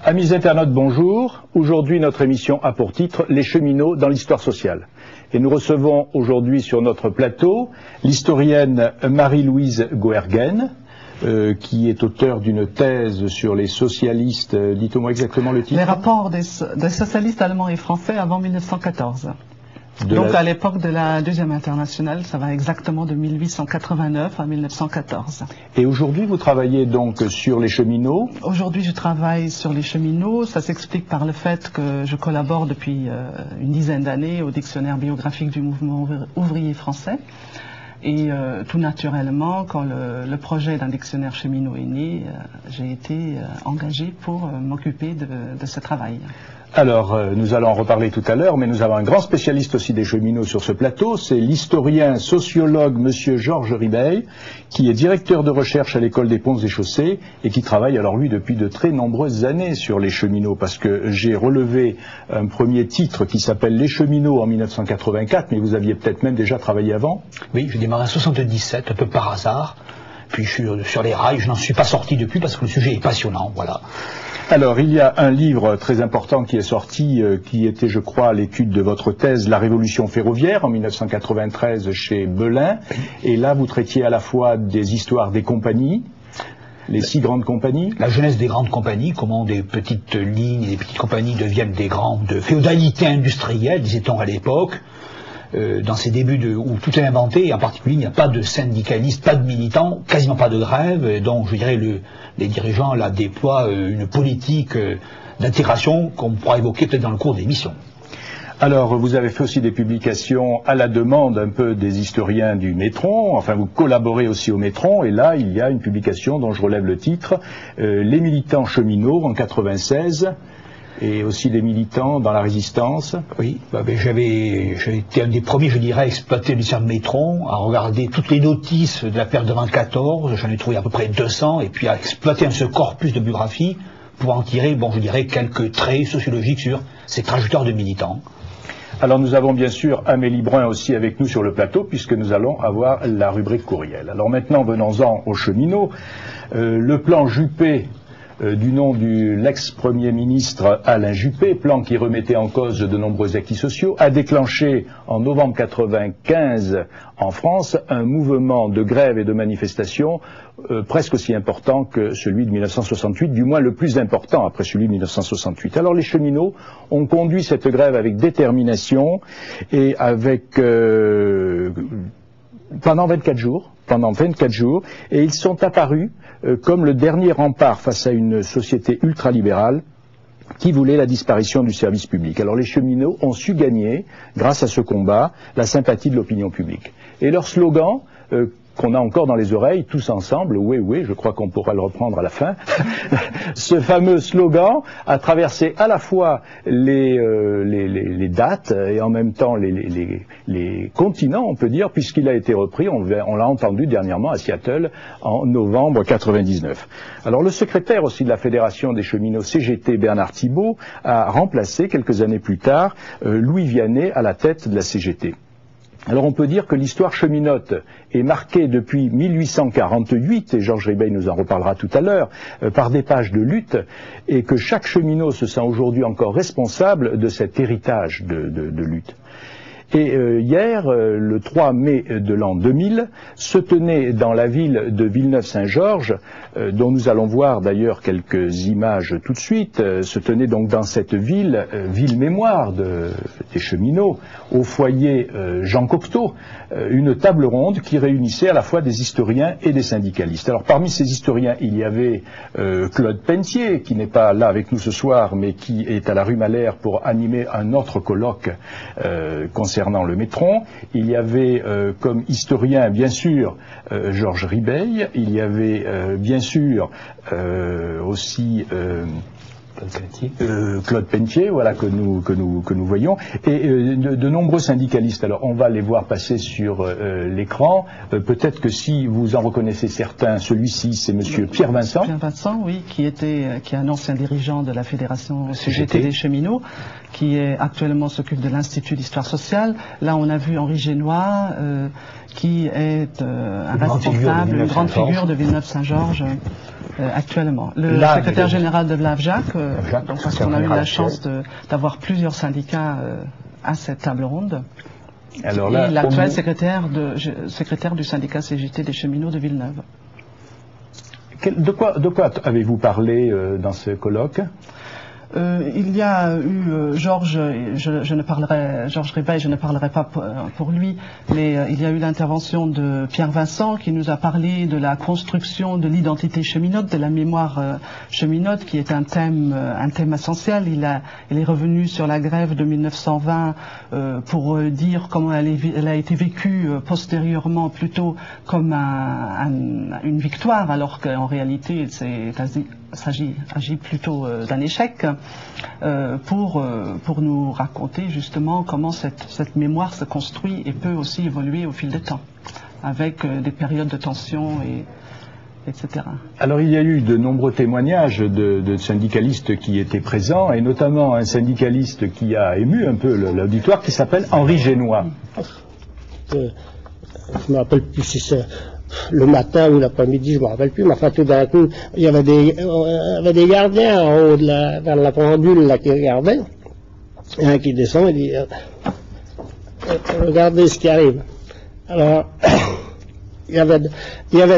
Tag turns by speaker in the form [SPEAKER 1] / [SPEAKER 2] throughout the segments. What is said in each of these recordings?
[SPEAKER 1] Amis internautes, bonjour. Aujourd'hui, notre émission a pour titre « Les cheminots dans l'histoire sociale ». Et nous recevons aujourd'hui sur notre plateau l'historienne Marie-Louise Goergen, qui est auteure d'une thèse sur les socialistes. Dites-moi exactement le titre.
[SPEAKER 2] Les rapports des socialistes allemands et français avant 1914. Donc à l'époque de la Deuxième Internationale, ça va exactement de 1889 à 1914.
[SPEAKER 1] Et aujourd'hui, vous travaillez donc sur les cheminots? Aujourd'hui,
[SPEAKER 2] je travaille sur les cheminots. Ça s'explique par le fait que je collabore depuis une dizaine d'années au dictionnaire biographique du mouvement ouvrier français. Et tout naturellement, quand le projet d'un dictionnaire cheminot est né, j'ai été engagé pour m'occuper de ce travail.
[SPEAKER 1] Alors, nous allons en reparler tout à l'heure, mais nous avons un grand spécialiste aussi des cheminots sur ce plateau, c'est l'historien sociologue monsieur Georges Ribeil, qui est directeur de recherche à l'école des ponts et chaussées, et qui travaille alors lui depuis de très nombreuses années sur les cheminots, parce que j'ai relevé un premier titre qui s'appelle Les cheminots en 1984, mais vous aviez peut-être même déjà travaillé avant?
[SPEAKER 3] Oui, j'ai démarré en 77, un peu par hasard, puis je suis sur les rails, je n'en suis pas sorti depuis parce que le sujet est passionnant, voilà.
[SPEAKER 1] Alors, il y a un livre très important qui est sorti, qui était, je crois, l'étude de votre thèse, La Révolution ferroviaire, en 1993 chez Belin. Et là, vous traitiez à la fois des histoires des compagnies, les 6 grandes compagnies.
[SPEAKER 3] La jeunesse des grandes compagnies, comment des petites lignes et des petites compagnies deviennent des grandes féodalités industrielles, disait-on à l'époque. Dans ces débuts où tout est inventé, et en particulier il n'y a pas de syndicalistes, pas de militants, quasiment pas de grève, et donc je dirais les dirigeants là déploient une politique d'intégration qu'on pourra évoquer peut-être dans le cours de l'émission.
[SPEAKER 1] Alors, vous avez fait aussi des publications à la demande un peu des historiens du Métron, enfin vous collaborez aussi au Métron, et là il y a une publication dont je relève le titre, Les militants cheminots en 96, et aussi des militants dans la résistance.
[SPEAKER 3] Oui, j'ai été un des premiers, je dirais, à exploiter le lycée de Métron, à regarder toutes les notices de la période de 24, j'en ai trouvé à peu près 200, et puis à exploiter ce corpus de biographie pour en tirer, bon, je dirais, quelques traits sociologiques sur ces trajectoires de militants.
[SPEAKER 1] Alors nous avons bien sûr Amélie Brun aussi avec nous sur le plateau, puisque nous allons avoir la rubrique courriel. Alors maintenant, venons-en aux cheminots. Le plan Juppé, du nom de l'ex-premier ministre Alain Juppé, plan qui remettait en cause de nombreux acquis sociaux, a déclenché en novembre 1995 en France un mouvement de grève et de manifestation presque aussi important que celui de 1968, du moins le plus important après celui de 1968. Alors les cheminots ont conduit cette grève avec détermination et avec pendant 24 jours, et ils sont apparus comme le dernier rempart face à une société ultralibérale qui voulait la disparition du service public. Alors les cheminots ont su gagner, grâce à ce combat, la sympathie de l'opinion publique. Et leur slogan, qu'on a encore dans les oreilles, tous ensemble, oui, oui, je crois qu'on pourra le reprendre à la fin, ce fameux slogan a traversé à la fois les dates et en même temps les continents, on peut dire, puisqu'il a été repris, on l'a entendu dernièrement à Seattle en novembre 1999. Alors le secrétaire aussi de la Fédération des cheminots CGT, Bernard Thibault, a remplacé quelques années plus tard Louis Vianney à la tête de la CGT. Alors on peut dire que l'histoire cheminote est marquée depuis 1848, et Georges Ribeil nous en reparlera tout à l'heure, par des pages de lutte, et que chaque cheminot se sent aujourd'hui encore responsable de cet héritage de lutte. Et hier, le 3 mai de l'an 2000, se tenait dans la ville de Villeneuve-Saint-Georges, dont nous allons voir d'ailleurs quelques images tout de suite, se tenait donc dans cette ville mémoire des cheminots, au foyer Jean Cocteau, une table ronde qui réunissait à la fois des historiens et des syndicalistes. Alors parmi ces historiens, il y avait Claude Pentier, qui n'est pas là avec nous ce soir, mais qui est à la rue Malher pour animer un autre colloque concernant le Métron. Il y avait comme historien, bien sûr, Georges Ribeil. Il y avait bien sûr aussi Claude Pentier, voilà, que nous voyons, et de nombreux syndicalistes. Alors on va les voir passer sur l'écran. Peut-être que si vous en reconnaissez certains, celui-ci c'est monsieur Pierre Vincent.
[SPEAKER 2] Pierre Vincent, oui, qui est un ancien dirigeant de la Fédération CGT des cheminots, qui actuellement s'occupe de l'Institut d'histoire sociale. Là on a vu Henri Génois, qui est un responsable, une grande figure de Villeneuve-Saint-Georges. actuellement. Le secrétaire général de l'AVJAC, donc parce qu'on a eu la chance d'avoir plusieurs syndicats à cette table ronde. Alors là, et l'actuel secrétaire du syndicat CGT des cheminots de Villeneuve.
[SPEAKER 1] De quoi avez-vous parlé dans ce colloque?
[SPEAKER 2] Il y a eu Georges Ribeil, je ne parlerai pas pour lui, mais il y a eu l'intervention de Pierre Vincent qui nous a parlé de la construction de l'identité cheminote, de la mémoire cheminote, qui est un thème essentiel. Il est revenu sur la grève de 1920 pour dire comment elle a été vécue postérieurement plutôt comme une victoire, alors qu'en réalité il s'agit plutôt d'un échec, pour nous raconter justement comment cette mémoire se construit et peut aussi évoluer au fil du temps, avec des périodes de tension, etc.
[SPEAKER 1] Alors il y a eu de nombreux témoignages de syndicalistes qui étaient présents, et notamment un syndicaliste qui a ému un peu l'auditoire, qui s'appelle Henri Génois.
[SPEAKER 4] Je ne me rappelle plus si c'est le matin ou l'après-midi, je ne me rappelle plus, mais enfin tout d'un coup, il y avait des gardiens en haut vers la pendule là, qui regardaient, et un qui descend et dit regardez ce qui arrive. Alors, il y avait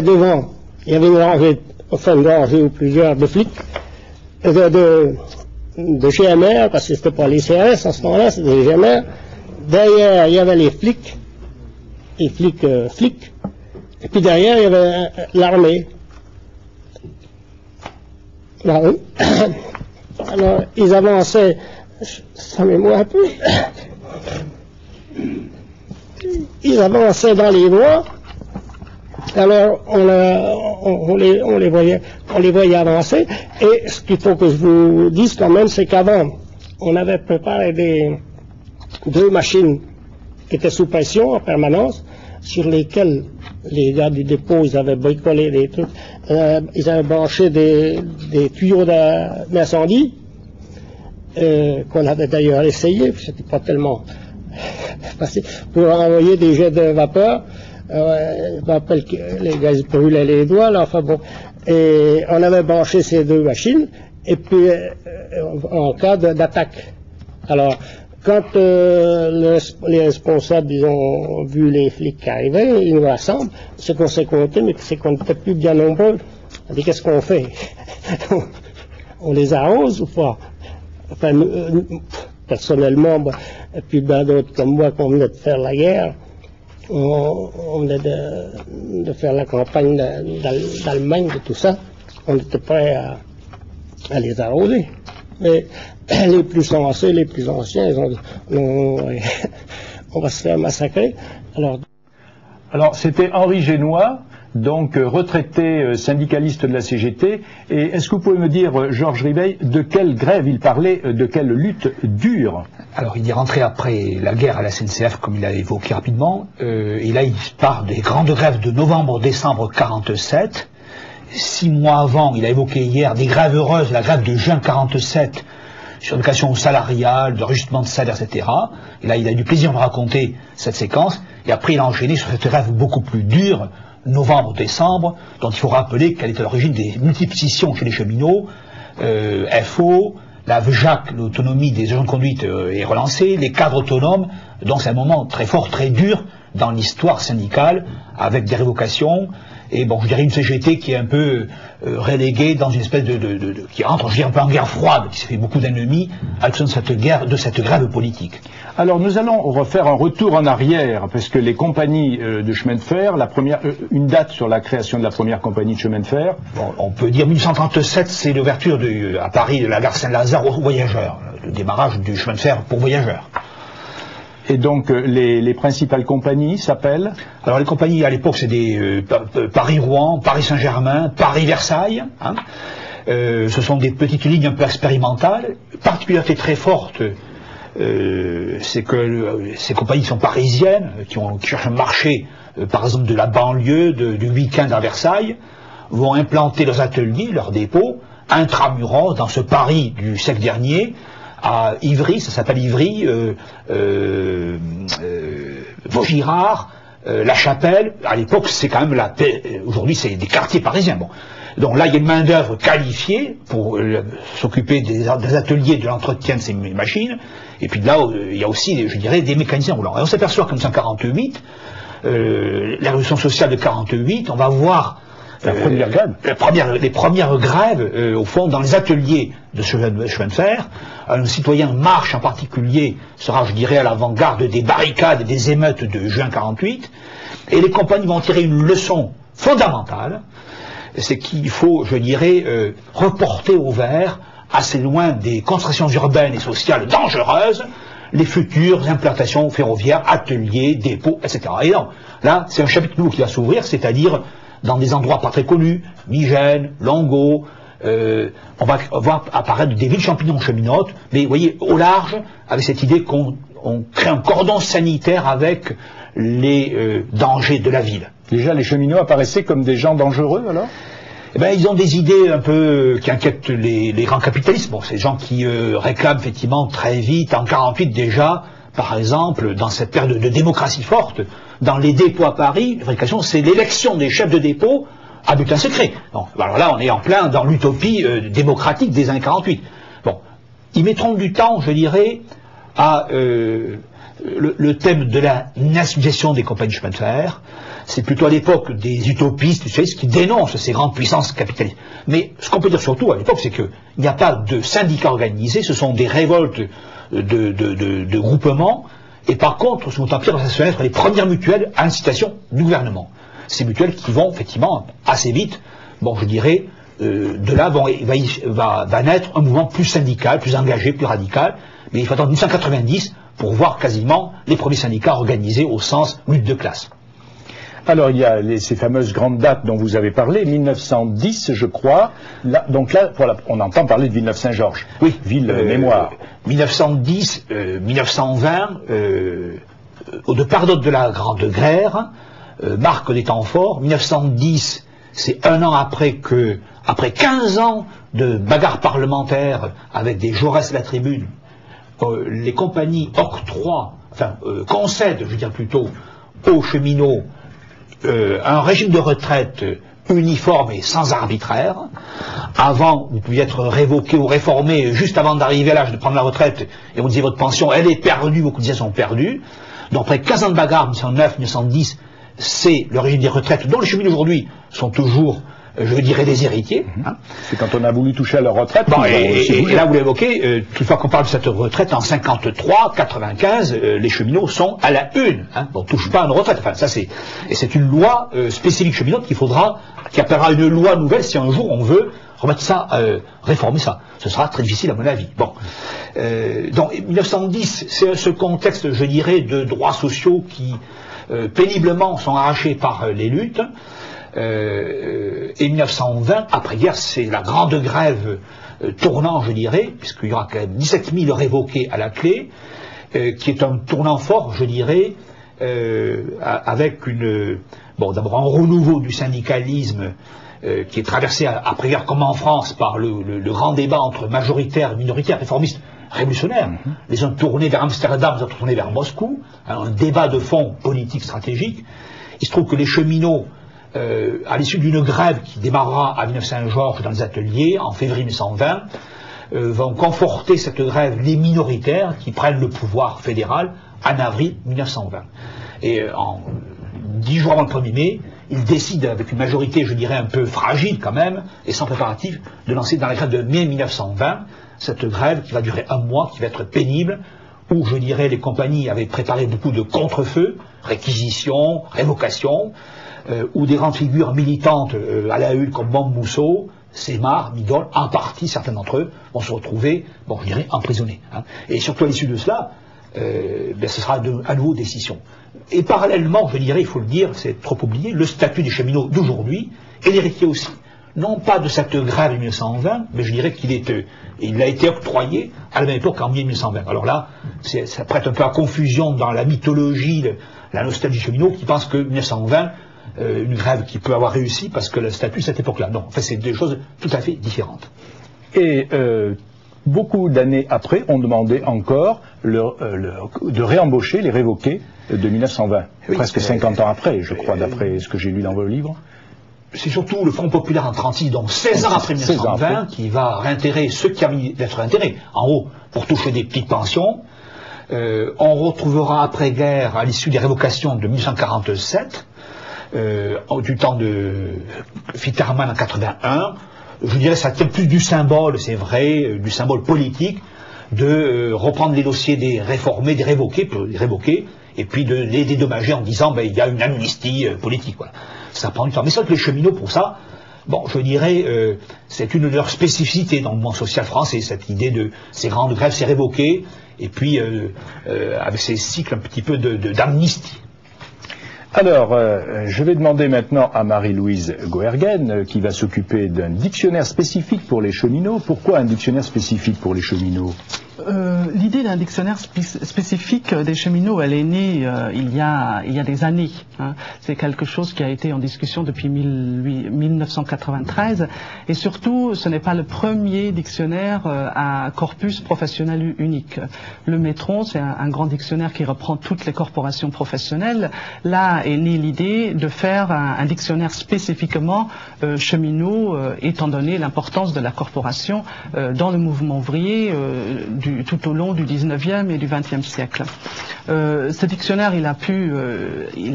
[SPEAKER 4] devant, il y avait une rangée, enfin une rangée ou plusieurs de flics, de GMR, parce que c'était pas les CRS en ce moment-là, c'était les GMR. Derrière, il y avait les flics, flics. Et puis derrière, il y avait l'armée. Alors, ils avançaient, ça m'émeut un peu, ils avançaient dans les bois. Alors, on les voyait avancer. Et ce qu'il faut que je vous dise quand même, c'est qu'avant, on avait préparé deux machines qui étaient sous pression en permanence, sur lesquelles les gars du dépôt, ils avaient bricolé des trucs, ils avaient branché des tuyaux d'incendie, qu'on avait d'ailleurs essayé, c'était pas tellement facile, pour envoyer des jets de vapeur. Je me rappelle que les gars ils brûlaient les doigts, là, enfin bon. Et on avait branché ces deux machines, et puis en cas d'attaque. Alors, quand les responsables ils ont vu les flics qui arrivaient, ils nous rassemblent, ce qu'on s'est compté, mais c'est qu'on n'était plus bien nombreux. On dit qu'est-ce qu'on fait? On les arrose ou pas? Enfin, personnellement, moi, et puis ben d'autres comme moi, qu'on venait de faire la guerre, on venait de faire la campagne d'Allemagne, de tout ça, on était prêts à les arroser. Mais les plus sensés, les plus anciens, ils ont dit non, on va se faire massacrer.
[SPEAKER 1] Alors c'était Henri Génois, donc retraité syndicaliste de la CGT. Et est-ce que vous pouvez me dire, Georges Ribeil, de quelle grève il parlait, de quelle lutte dure?
[SPEAKER 3] Alors il est rentré après la guerre à la SNCF, comme il l'a évoqué rapidement, et là il parle des grandes grèves de novembre-décembre 47. 6 mois avant, il a évoqué hier des grèves heureuses, la grève de juin 47, sur une question salariale, de rajustement de salaire, etc. Et là, il a eu du plaisir de raconter cette séquence, et après il a enchaîné sur cette grève beaucoup plus dure, novembre-décembre, dont il faut rappeler qu'elle est à l'origine des multiples scissions chez les cheminots, FO, la VJAC, l'autonomie des agents de conduite est relancée, les cadres autonomes, donc c'est un moment très fort, très dur dans l'histoire syndicale, avec des révocations, et bon, je dirais une CGT qui est un peu reléguée dans une espèce qui entre, je dirais, un peu en guerre froide, qui s'est fait beaucoup d'ennemis à cause de cette grève politique.
[SPEAKER 1] Alors nous allons refaire un retour en arrière, parce que les compagnies de chemin de fer, une date sur la création de la première compagnie de chemin de fer.
[SPEAKER 3] Bon, on peut dire 1837, c'est l'ouverture à Paris de la gare Saint-Lazare aux voyageurs, le démarrage du chemin de fer pour voyageurs.
[SPEAKER 1] Et donc les principales compagnies s'appellent?
[SPEAKER 3] Alors les compagnies à l'époque c'est des Paris-Rouen, Paris-Saint-Germain, Paris-Versailles. Hein. Ce sont des petites lignes un peu expérimentales. Particularité très forte, c'est que ces compagnies sont parisiennes, qui cherchent un marché, par exemple de la banlieue, du week-end à Versailles, vont implanter leurs ateliers, leurs dépôts, intramuros dans ce Paris du siècle dernier, à Ivry, ça s'appelle Ivry, Vaugirard, La Chapelle. À l'époque, c'est quand même aujourd'hui, c'est des quartiers parisiens. Bon. Donc là, il y a une main-d'œuvre qualifiée pour s'occuper des ateliers de l'entretien de ces machines. Et puis là, il y a aussi, je dirais, des mécaniciens roulants. Et on s'aperçoit qu'en 1948, la révolution sociale de 48, on va voir
[SPEAKER 1] la première grève.
[SPEAKER 3] Les premières grèves, au fond, dans les ateliers de chemin de fer. Un citoyen marche en particulier sera, je dirais, à l'avant-garde des barricades et des émeutes de juin 48. Et les compagnies vont tirer une leçon fondamentale, c'est qu'il faut, je dirais, reporter au vert, assez loin des constructions urbaines et sociales dangereuses, les futures implantations ferroviaires, ateliers, dépôts, etc. Et non, là, c'est un chapitre nouveau qui va s'ouvrir, c'est-à-dire dans des endroits pas très connus, Migène, Longo, on va voir apparaître des villes champignons cheminotes, mais vous voyez, au large, avec cette idée qu'on crée un cordon sanitaire avec les dangers de la ville.
[SPEAKER 1] Déjà, les cheminots apparaissaient comme des gens dangereux, alors?
[SPEAKER 3] Eh ben, ils ont des idées un peu qui inquiètent les grands capitalistes. Bon, c'est des gens qui réclament effectivement très vite, en 48 déjà, par exemple, dans cette période de démocratie forte, dans les dépôts à Paris, c'est l'élection des chefs de dépôt à butin secret. Bon, alors là, on est en plein dans l'utopie démocratique des années 48. Bon, ils mettront du temps, je dirais, à le thème de la nationalisation des compagnies de chemin de fer. C'est plutôt à l'époque des utopistes, qui dénoncent ces grandes puissances capitalistes. Mais ce qu'on peut dire surtout à l'époque, c'est qu'il n'y a pas de syndicats organisés, ce sont des révoltes de groupements, et par contre, ce Empire va se mettre les premières mutuelles à incitation du gouvernement. Ces mutuelles qui vont effectivement assez vite, bon, je dirais, de là va naître un mouvement plus syndical, plus engagé, plus radical, mais il faut attendre 1990 pour voir quasiment les premiers syndicats organisés au sens lutte de classe.
[SPEAKER 1] Alors, il y a ces fameuses grandes dates dont vous avez parlé, 1910, je crois. Là, donc là, voilà, on entend parler de Villeneuve-Saint-Georges.
[SPEAKER 3] Oui.
[SPEAKER 1] Ville mémoire.
[SPEAKER 3] 1910, 1920, au départ de la Grande Guerre, marque des temps forts. 1910, c'est un an après 15 ans de bagarres parlementaires avec des Jaurès à la tribune, les compagnies concèdent, je veux dire plutôt, aux cheminots un régime de retraite uniforme et sans arbitraire. Avant, vous pouviez être révoqué ou réformé juste avant d'arriver à l'âge de prendre la retraite, et on disait votre pension, elle est perdue, vos cotisations sont perdues. Donc après 15 ans de bagarre, 1909, 1910, c'est le régime des retraites, dont les cheminots aujourd'hui sont toujours, je dirais, des héritiers. Hein.
[SPEAKER 1] C'est quand on a voulu toucher à leur retraite.
[SPEAKER 3] Bon, et là, vous l'évoquez, toutefois qu'on parle de cette retraite en 53, 95, les cheminots sont à la une. Hein. On ne touche pas à une retraite. Enfin, ça c'est une loi spécifique cheminote qui appellera une loi nouvelle si un jour on veut remettre ça, réformer ça. Ce sera très difficile à mon avis. Bon, donc 1910, c'est ce contexte, je dirais, de droits sociaux qui péniblement sont arrachés par les luttes. Et 1920, après-guerre, c'est la grande grève tournant, je dirais, puisqu'il y aura quand même 17 000 révoqués à la clé, qui est un tournant fort, je dirais, avec d'abord un renouveau du syndicalisme qui est traversé après-guerre, comme en France, par le grand débat entre majoritaires, minoritaires, réformistes, révolutionnaires. Les uns tournés vers Amsterdam, les autres tournés vers Moscou, un débat de fond politique stratégique. Il se trouve que les cheminots, à l'issue d'une grève qui démarrera à Villeneuve-Saint-Georges dans les ateliers en février 1920, vont conforter cette grève les minoritaires qui prennent le pouvoir fédéral en avril 1920. Et en 10 jours avant le 1er mai, ils décident, avec une majorité, je dirais, un peu fragile quand même, et sans préparatif, de lancer dans la grève de mai 1920, cette grève qui va durer un mois, qui va être pénible, où, je dirais, les compagnies avaient préparé beaucoup de contre-feux, réquisitions, révocations, où des grandes figures militantes à la une comme Montmousseau, Sémar, Midol, en partie, certains d'entre eux, vont se retrouver, je dirais, emprisonnés. Hein. Et surtout à l'issue de cela, ce sera à nouveau décision. Et parallèlement, je dirais, il faut le dire, c'est trop oublié, le statut des cheminots d'aujourd'hui, et l'héritier aussi. Non pas de cette grève de 1920, mais je dirais il a été octroyé à la même époque en 1920. Alors là, ça prête un peu à confusion dans la mythologie, la nostalgie cheminot, qui pense que 1920, une grève qui peut avoir réussi parce que le statut cette époque-là. Non, en fait, c'est deux choses tout à fait différentes.
[SPEAKER 1] Et beaucoup d'années après, on demandait encore de réembaucher les révoqués de 1920. Oui, presque 50 ans après, je crois, d'après ce que j'ai lu dans vos livres.
[SPEAKER 3] c'est surtout le Front populaire en 1936, donc 16 ans après 1920, qui va réintérer ceux qui avaient d'être réintérés, en haut, pour toucher des petites pensions. On retrouvera après-guerre, à l'issue des révocations de 1947, du temps de Fitterman en 81, je dirais ça tient plus du symbole, c'est vrai, du symbole politique, de reprendre les dossiers des réformés, des révoqués, et puis de les dédommager en disant il y a une amnistie politique. Voilà. Ça prend du temps. Mais c'est vrai que les cheminots, pour ça, bon, je dirais, c'est une de leurs spécificités dans le mouvement social français, cette idée de ces grandes grèves, ces révoqués, et puis avec ces cycles un petit peu d'amnistie.
[SPEAKER 1] Alors, je vais demander maintenant à Marie-Louise Goergen, qui va s'occuper d'un dictionnaire spécifique pour les cheminots. Pourquoi un dictionnaire spécifique pour les cheminots ?
[SPEAKER 2] L'idée d'un dictionnaire spécifique des cheminots, elle est née il y a des années. Hein. C'est quelque chose qui a été en discussion depuis 1993. Et surtout, ce n'est pas le premier dictionnaire à corpus professionnel unique. Le Métron, c'est un grand dictionnaire qui reprend toutes les corporations professionnelles. Là est née l'idée de faire un dictionnaire spécifiquement cheminot, étant donné l'importance de la corporation dans le mouvement ouvrier tout au long du 19e et du 20e siècle. Ce dictionnaire, il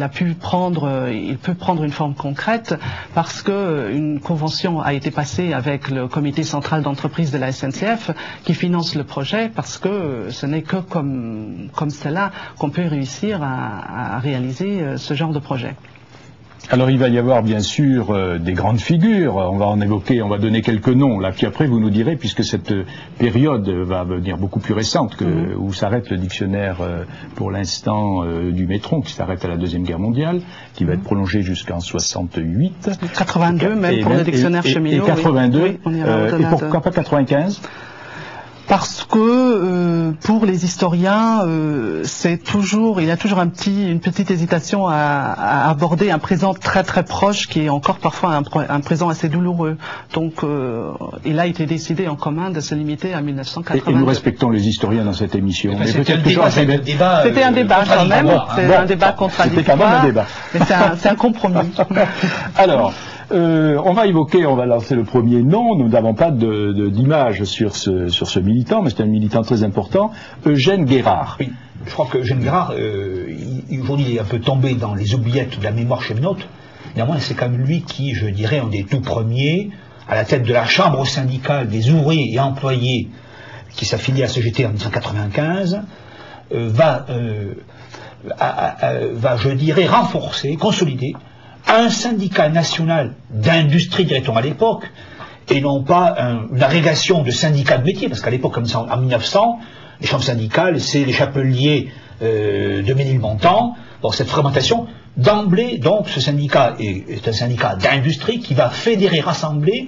[SPEAKER 2] peut prendre une forme concrète parce que une convention a été passée avec le comité central d'entreprise de la SNCF qui finance le projet, parce que ce n'est que comme cela qu'on peut réussir à réaliser ce genre de projet.
[SPEAKER 1] Alors il va y avoir bien sûr des grandes figures, on va en évoquer, on va donner quelques noms, là, puis après vous nous direz, puisque cette période va venir beaucoup plus récente, où s'arrête le dictionnaire pour l'instant du Métron, qui s'arrête à la Deuxième Guerre mondiale, qui va être prolongé jusqu'en 68.
[SPEAKER 2] 82 même pour le dictionnaire cheminot.
[SPEAKER 1] Et 82,
[SPEAKER 2] oui,
[SPEAKER 1] et pourquoi pas 95 ?
[SPEAKER 2] Parce que pour les historiens, il y a toujours une petite hésitation à aborder un présent très très proche qui est encore parfois un présent assez douloureux. Donc il a été décidé en commun de se limiter à 1982.
[SPEAKER 1] Et nous respectons les historiens dans cette émission.
[SPEAKER 3] Mais c'était un débat
[SPEAKER 2] quand même. C'est un débat contradictoire.
[SPEAKER 1] C'était quand même un débat.
[SPEAKER 2] Mais c'est un compromis.
[SPEAKER 1] Alors. On va lancer le premier nom. Nous n'avons pas d'image sur ce militant, mais c'est un militant très important, Eugène Guérard.
[SPEAKER 3] Oui, je crois que Eugène Guérard, aujourd'hui, il est un peu tombé dans les oubliettes de la mémoire cheminote. Néanmoins, c'est quand même lui qui, je dirais, un des tout premiers, à la tête de la chambre syndicale des ouvriers et employés qui s'affilie à CGT en 1995, va, je dirais, renforcer, consolider un syndicat national d'industrie, dirait-on à l'époque, et non pas une agrégation de syndicats de métier, parce qu'à l'époque, comme en 1900, les chambres syndicales, c'est les chapeliers de Ménilmontant. Bon, cette fragmentation, d'emblée, donc, ce syndicat est un syndicat d'industrie qui va fédérer, rassembler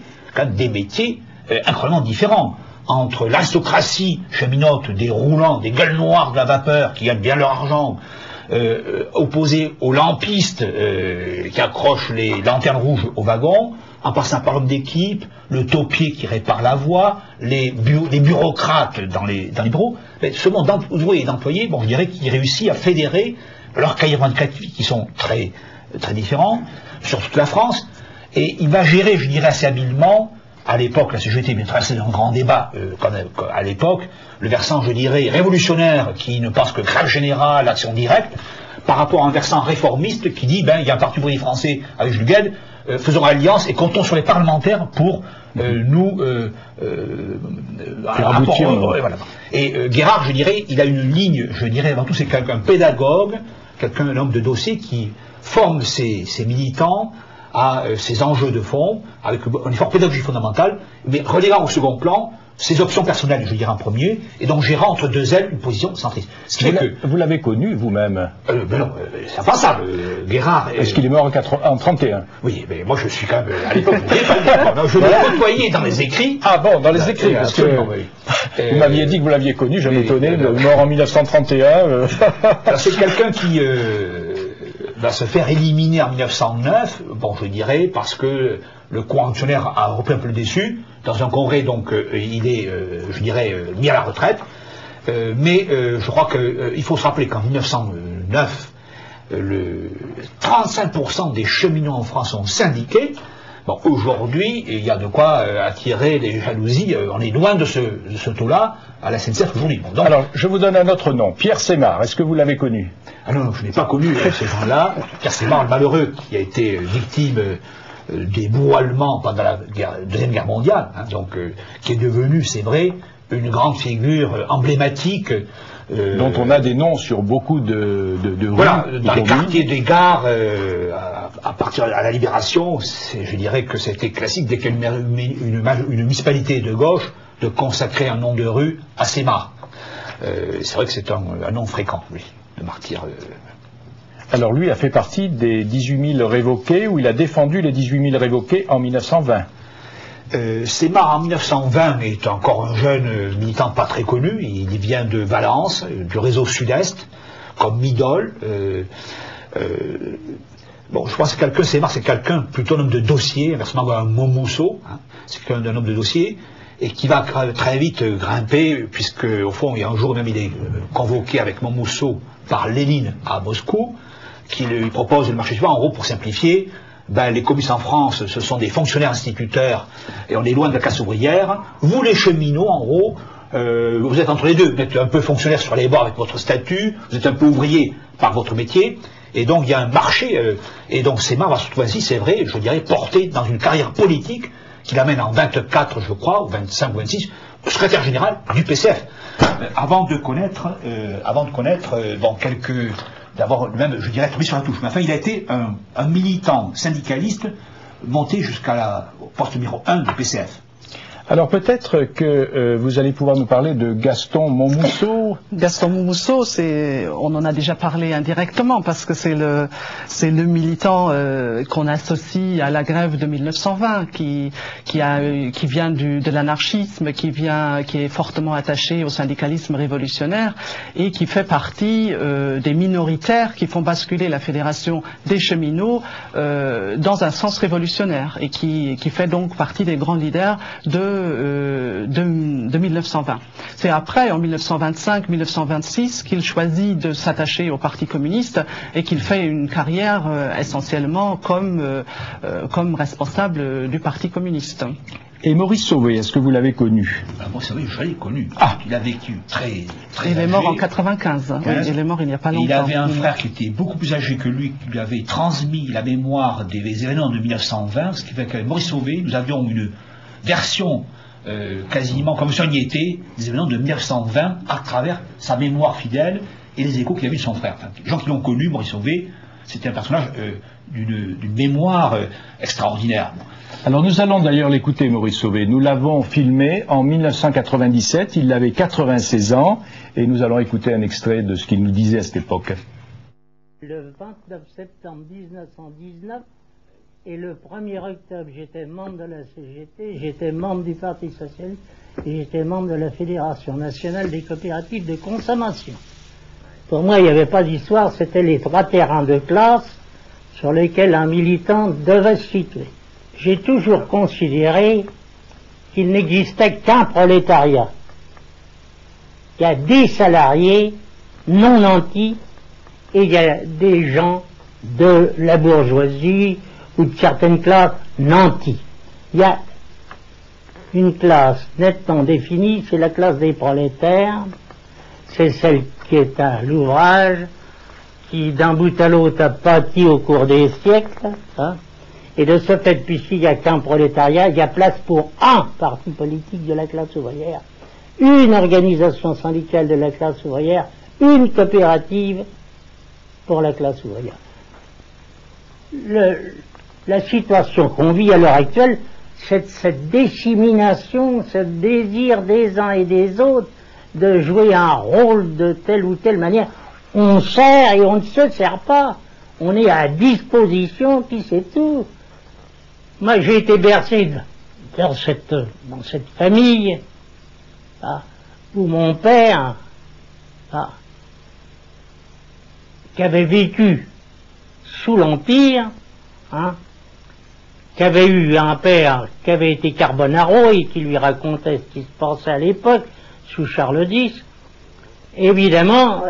[SPEAKER 3] des métiers incroyablement différents, entre l'aristocratie cheminote des roulants, des gueules noires de la vapeur qui gagnent bien leur argent, opposé aux lampistes qui accrochent les lanternes rouges au wagon, en passant par l'homme d'équipe, le taupier qui répare la voie, les bureaucrates dans les bureaux. Mais ce monde d'ouvriers et d'employés, bon, je dirais qu'il réussit à fédérer leurs cahiers revendicatifs qui sont très, très différents sur toute la France, et il va gérer, je dirais assez habilement, à l'époque, la CGT bien tracé un grand débat, à l'époque, le versant, je dirais, révolutionnaire, qui ne pense que grève générale, action directe, par rapport à un versant réformiste qui dit, il y a un parti ouvrier français avec Jules Guesde, faisons alliance et comptons sur les parlementaires pour nous voilà. Et Guérard, je dirais, il a une ligne, je dirais, avant tout, c'est quelqu'un pédagogue, un homme de dossier qui forme ses militants à ces enjeux de fond, avec un effort pédagogique fondamental, mais reléguant au second plan ses options personnelles, je dirais en premier, et donc gérant entre deux ailes une position centriste. Ce qui fait que
[SPEAKER 1] vous l'avez connu vous-même
[SPEAKER 3] non, c'est impensable. Guérard.
[SPEAKER 1] Est-ce qu'il est mort en 31?
[SPEAKER 3] Oui, mais moi je suis quand même à l'époque. Je l'ai côtoyé dans les écrits.
[SPEAKER 1] Ah bon, dans les écrits, parce que vous m'aviez dit que vous l'aviez connu, je m'étonnais, mort en 1931.
[SPEAKER 3] C'est quelqu'un qui va se faire éliminer en 1909, bon, je dirais, parce que le conventionnaire a repris un peu le dessus. Dans un congrès, donc, il est, je dirais, mis à la retraite. Mais je crois qu'il faut se rappeler qu'en 1909, 35% des cheminots en France sont syndiqués. Bon, aujourd'hui, il y a de quoi attirer les jalousies. On est loin de ce taux-là à la SNCF aujourd'hui. Bon, donc...
[SPEAKER 1] Alors, je vous donne un autre nom, Pierre Sémar. Est-ce que vous l'avez connu?
[SPEAKER 3] Ah non, je n'ai pas connu ces gens-là. Pierre Sémar, le malheureux, qui a été victime des bourreaux allemands pendant la Deuxième Guerre mondiale, hein, donc qui est devenu, c'est vrai, une grande figure emblématique.
[SPEAKER 1] Dont on a des noms sur beaucoup de
[SPEAKER 3] voilà,
[SPEAKER 1] rues.
[SPEAKER 3] dans les quartiers des gares, à partir de la Libération, je dirais que c'était classique dès qu'il y a une municipalité de gauche de consacrer un nom de rue à Sémar. C'est vrai que c'est un nom fréquent, lui, de martyr.
[SPEAKER 1] Alors lui a fait partie des 18 000 révoqués, où il a défendu les 18 000 révoqués en 1920.
[SPEAKER 3] Sémar en 1920 est encore un jeune militant pas très connu, il vient de Valence, du réseau Sud-Est, comme idole. Bon, je pense que Sémar c'est quelqu'un, plutôt un homme de dossier, inversement à un Montmousseau, hein, c'est quelqu'un d'un homme de dossier, et qui va très vite grimper, puisque au fond, il y a un jour même il est convoqué avec Montmousseau par Lénine à Moscou, qui lui propose le marché suivant, en gros pour simplifier. Ben, les communistes en France, ce sont des fonctionnaires instituteurs, et on est loin de la classe ouvrière. Vous, les cheminots, en gros, vous êtes entre les deux. Vous êtes un peu fonctionnaire sur les bords avec votre statut, vous êtes un peu ouvrier par votre métier, et donc il y a un marché, et donc Sémar va se retrouver ainsi, c'est vrai, je dirais, porté dans une carrière politique qui l'amène en 24, je crois, ou 25 ou 26, secrétaire général du PCF. Avant de connaître, bon, d'avoir même, je dirais, tombé sur la touche. Mais enfin, il a été un militant syndicaliste monté au poste numéro 1 du PCF.
[SPEAKER 1] Alors peut-être que vous allez pouvoir nous parler de Gaston Montmousseau.
[SPEAKER 2] Gaston Montmousseau, on en a déjà parlé indirectement parce que c'est le militant qu'on associe à la grève de 1920 qui vient de l'anarchisme, qui est fortement attaché au syndicalisme révolutionnaire et qui fait partie des minoritaires qui font basculer la fédération des cheminots dans un sens révolutionnaire et qui fait donc partie des grands leaders de 1920. C'est après, en 1925-1926, qu'il choisit de s'attacher au Parti communiste et qu'il fait une carrière essentiellement comme responsable du Parti communiste.
[SPEAKER 1] Et Maurice Sauvé, est-ce que vous l'avez connu?
[SPEAKER 3] Maurice Sauvé, je l'ai connu. Il a vécu très
[SPEAKER 2] il est mort en 95. Oui, il est mort il n'y a pas longtemps.
[SPEAKER 3] Il avait un frère qui était beaucoup plus âgé que lui, qui lui avait transmis la mémoire des événements de 1920, ce qui fait qu'avec Maurice Sauvé, nous avions une version quasiment comme si on y était des événements de 1920 à travers sa mémoire fidèle et les échos qu'il avait de son frère. Enfin, les gens qui l'ont connu, Maurice Sauvé, c'était un personnage d'une mémoire extraordinaire.
[SPEAKER 1] Alors nous allons d'ailleurs l'écouter, Maurice Sauvé. Nous l'avons filmé en 1997, il avait 96 ans, et nous allons écouter un extrait de ce qu'il nous disait à cette époque.
[SPEAKER 5] Le 29 septembre 1919 et le 1er octobre, j'étais membre de la CGT, j'étais membre du Parti Socialiste et j'étais membre de la Fédération Nationale des Coopératives de Consommation. Pour moi, il n'y avait pas d'histoire, c'était les 3 terrains de classe sur lesquels un militant devait se situer. J'ai toujours considéré qu'il n'existait qu'un prolétariat. Il y a des salariés non nantis et il y a des gens de la bourgeoisie ou de certaines classes nantis. Il y a une classe nettement définie, c'est la classe des prolétaires, c'est celle qui est à l'ouvrage, qui d'un bout à l'autre a pâti au cours des siècles, hein, et de ce fait, puisqu'il n'y a qu'un prolétariat, il y a place pour un parti politique de la classe ouvrière, une organisation syndicale de la classe ouvrière, une coopérative pour la classe ouvrière. La situation qu'on vit à l'heure actuelle, c'est cette dissémination, ce désir des uns et des autres de jouer un rôle de telle ou telle manière. On sert et on ne se sert pas. On est à disposition, puis c'est tout. Moi, j'ai été bercé dans cette famille où mon père, qui avait vécu sous l'Empire, qui avait eu un père qui avait été Carbonaro et qui lui racontait ce qui se passait à l'époque sous Charles X, évidemment,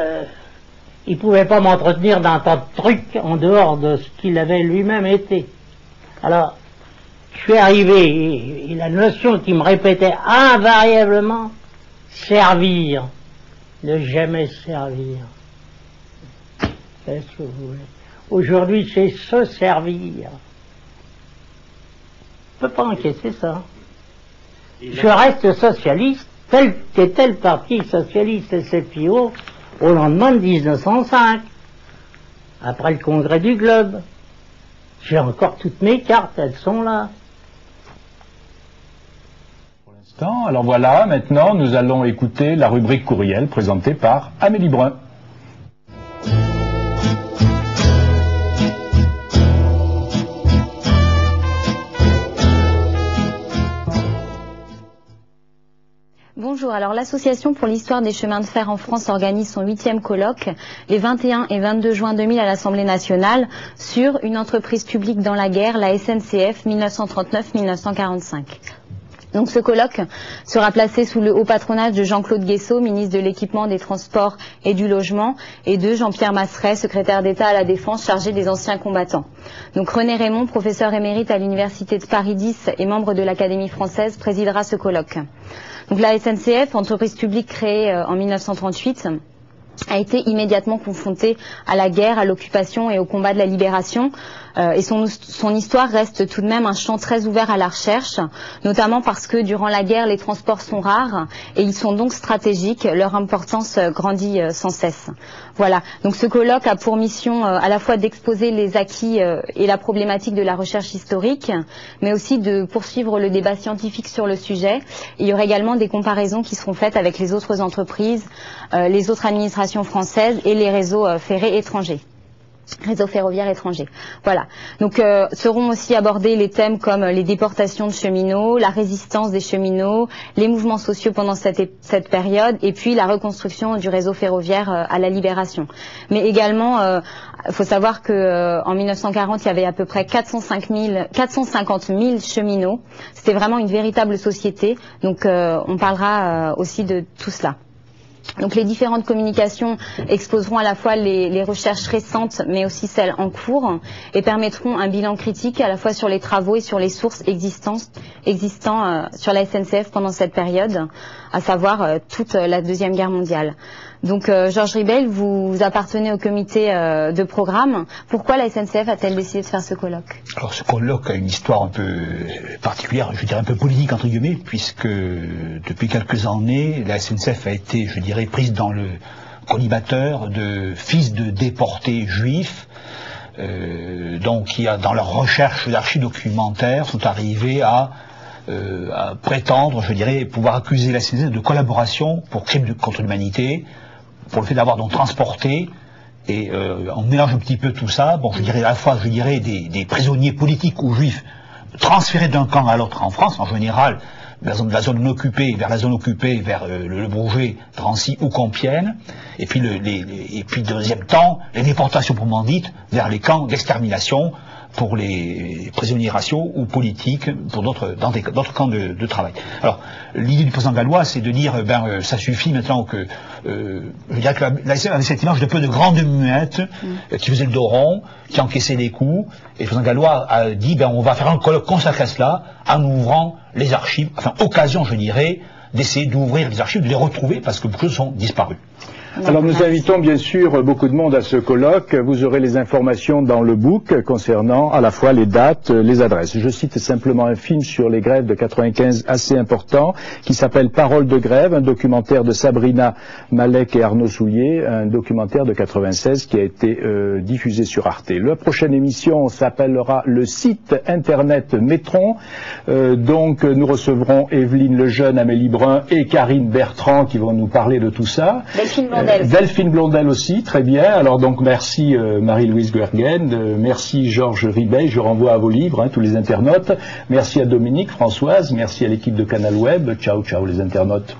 [SPEAKER 5] il ne pouvait pas m'entretenir d'un tas de trucs en dehors de ce qu'il avait lui-même été. Alors, Je suis arrivé, et la notion qui me répétait invariablement, servir, ne jamais servir. Qu'est-ce que vous voulez? Aujourd'hui, c'est se servir. Je ne peux pas encaisser ça. Je reste socialiste, tel qu'était le Parti socialiste SFIO au lendemain de 1905, après le congrès du Globe. J'ai encore toutes mes cartes, elles sont là.
[SPEAKER 1] Pour l'instant, alors voilà, maintenant nous allons écouter la rubrique courriel présentée par Amélie Brun.
[SPEAKER 6] Bonjour, alors l'Association pour l'histoire des chemins de fer en France organise son 8e colloque les 21 et 22 juin 2000 à l'Assemblée nationale sur une entreprise publique dans la guerre, la SNCF 1939-1945. Donc ce colloque sera placé sous le haut patronage de Jean-Claude Guessot, ministre de l'Équipement, des Transports et du Logement, et de Jean-Pierre Masseret, secrétaire d'État à la Défense chargé des anciens combattants. Donc René Raymond, professeur émérite à l'Université de Paris 10 et membre de l'Académie française, présidera ce colloque. Donc la SNCF, entreprise publique créée en 1938, a été immédiatement confrontée à la guerre, à l'occupation et au combat de la libération. Et son histoire reste tout de même un champ très ouvert à la recherche, notamment parce que durant la guerre, les transports sont rares et ils sont donc stratégiques. Leur importance grandit sans cesse. Voilà. Donc ce colloque a pour mission à la fois d'exposer les acquis et la problématique de la recherche historique, mais aussi de poursuivre le débat scientifique sur le sujet. Il y aura également des comparaisons qui seront faites avec les autres entreprises, les autres administrations françaises et les réseaux ferrés étrangers. Réseau ferroviaire étranger. Voilà. Donc seront aussi abordés les thèmes comme les déportations de cheminots, la résistance des cheminots, les mouvements sociaux pendant cette période, et puis la reconstruction du réseau ferroviaire à la libération. Mais également, il faut savoir que en 1940, il y avait à peu près 450 000 cheminots. C'était vraiment une véritable société. Donc on parlera aussi de tout cela. Donc les différentes communications exposeront à la fois les recherches récentes mais aussi celles en cours et permettront un bilan critique à la fois sur les travaux et sur les sources existants sur la SNCF pendant cette période, à savoir toute la Deuxième Guerre mondiale. Donc Georges Ribel, vous appartenez au comité de programme. Pourquoi la SNCF a-t-elle décidé de faire ce colloque?
[SPEAKER 3] Alors ce colloque a une histoire un peu particulière, je dirais un peu politique entre guillemets, puisque depuis quelques années, la SNCF a été, je dirais, prise dans le collimateur de fils de déportés juifs, donc qui, dans leur recherche d'archives documentaires, sont arrivés à prétendre, je dirais, pouvoir accuser la SNCF de collaboration pour crimes contre l'humanité, pour le fait d'avoir donc transporté, et on mélange un petit peu tout ça, bon, je dirais à la fois, je dirais, des prisonniers politiques ou juifs transférés d'un camp à l'autre en France, en général, de la zone non occupée vers la zone occupée, vers le Bourget, Drancy ou Compiègne, et puis deuxième temps, les déportations proprement dites vers les camps d'extermination pour les prisonniers raciaux ou politiques, pour d'autres camps de travail. Alors, l'idée du président gallois, c'est de dire, ça suffit maintenant que, je dirais que la SNCF avait cette image de peu de grande muette, qui faisait le dos rond, qui encaissait les coups, et le président gallois a dit, on va faire un colloque consacré à cela, en ouvrant les archives, enfin, occasion, je dirais, d'essayer d'ouvrir les archives, de les retrouver, parce que beaucoup de choses sont disparues.
[SPEAKER 1] Alors nous invitons bien sûr beaucoup de monde à ce colloque. Vous aurez les informations dans le book concernant à la fois les dates, les adresses. Je cite simplement un film sur les grèves de 95 assez important qui s'appelle Parole de grève, un documentaire de Sabrina Malek et Arnaud Soulier, un documentaire de 96 qui a été diffusé sur Arte. La prochaine émission s'appellera le site internet Métron. Donc nous recevrons Evelyne Lejeune, Amélie Brun et Karine Bertrand qui vont nous parler de tout ça. Delphine Blondel aussi, très bien. Alors donc merci Marie-Louise Guergen, merci Georges Ribey, je renvoie à vos livres, tous les internautes. Merci à Dominique, Françoise, merci à l'équipe de Canal Web. Ciao, ciao les internautes.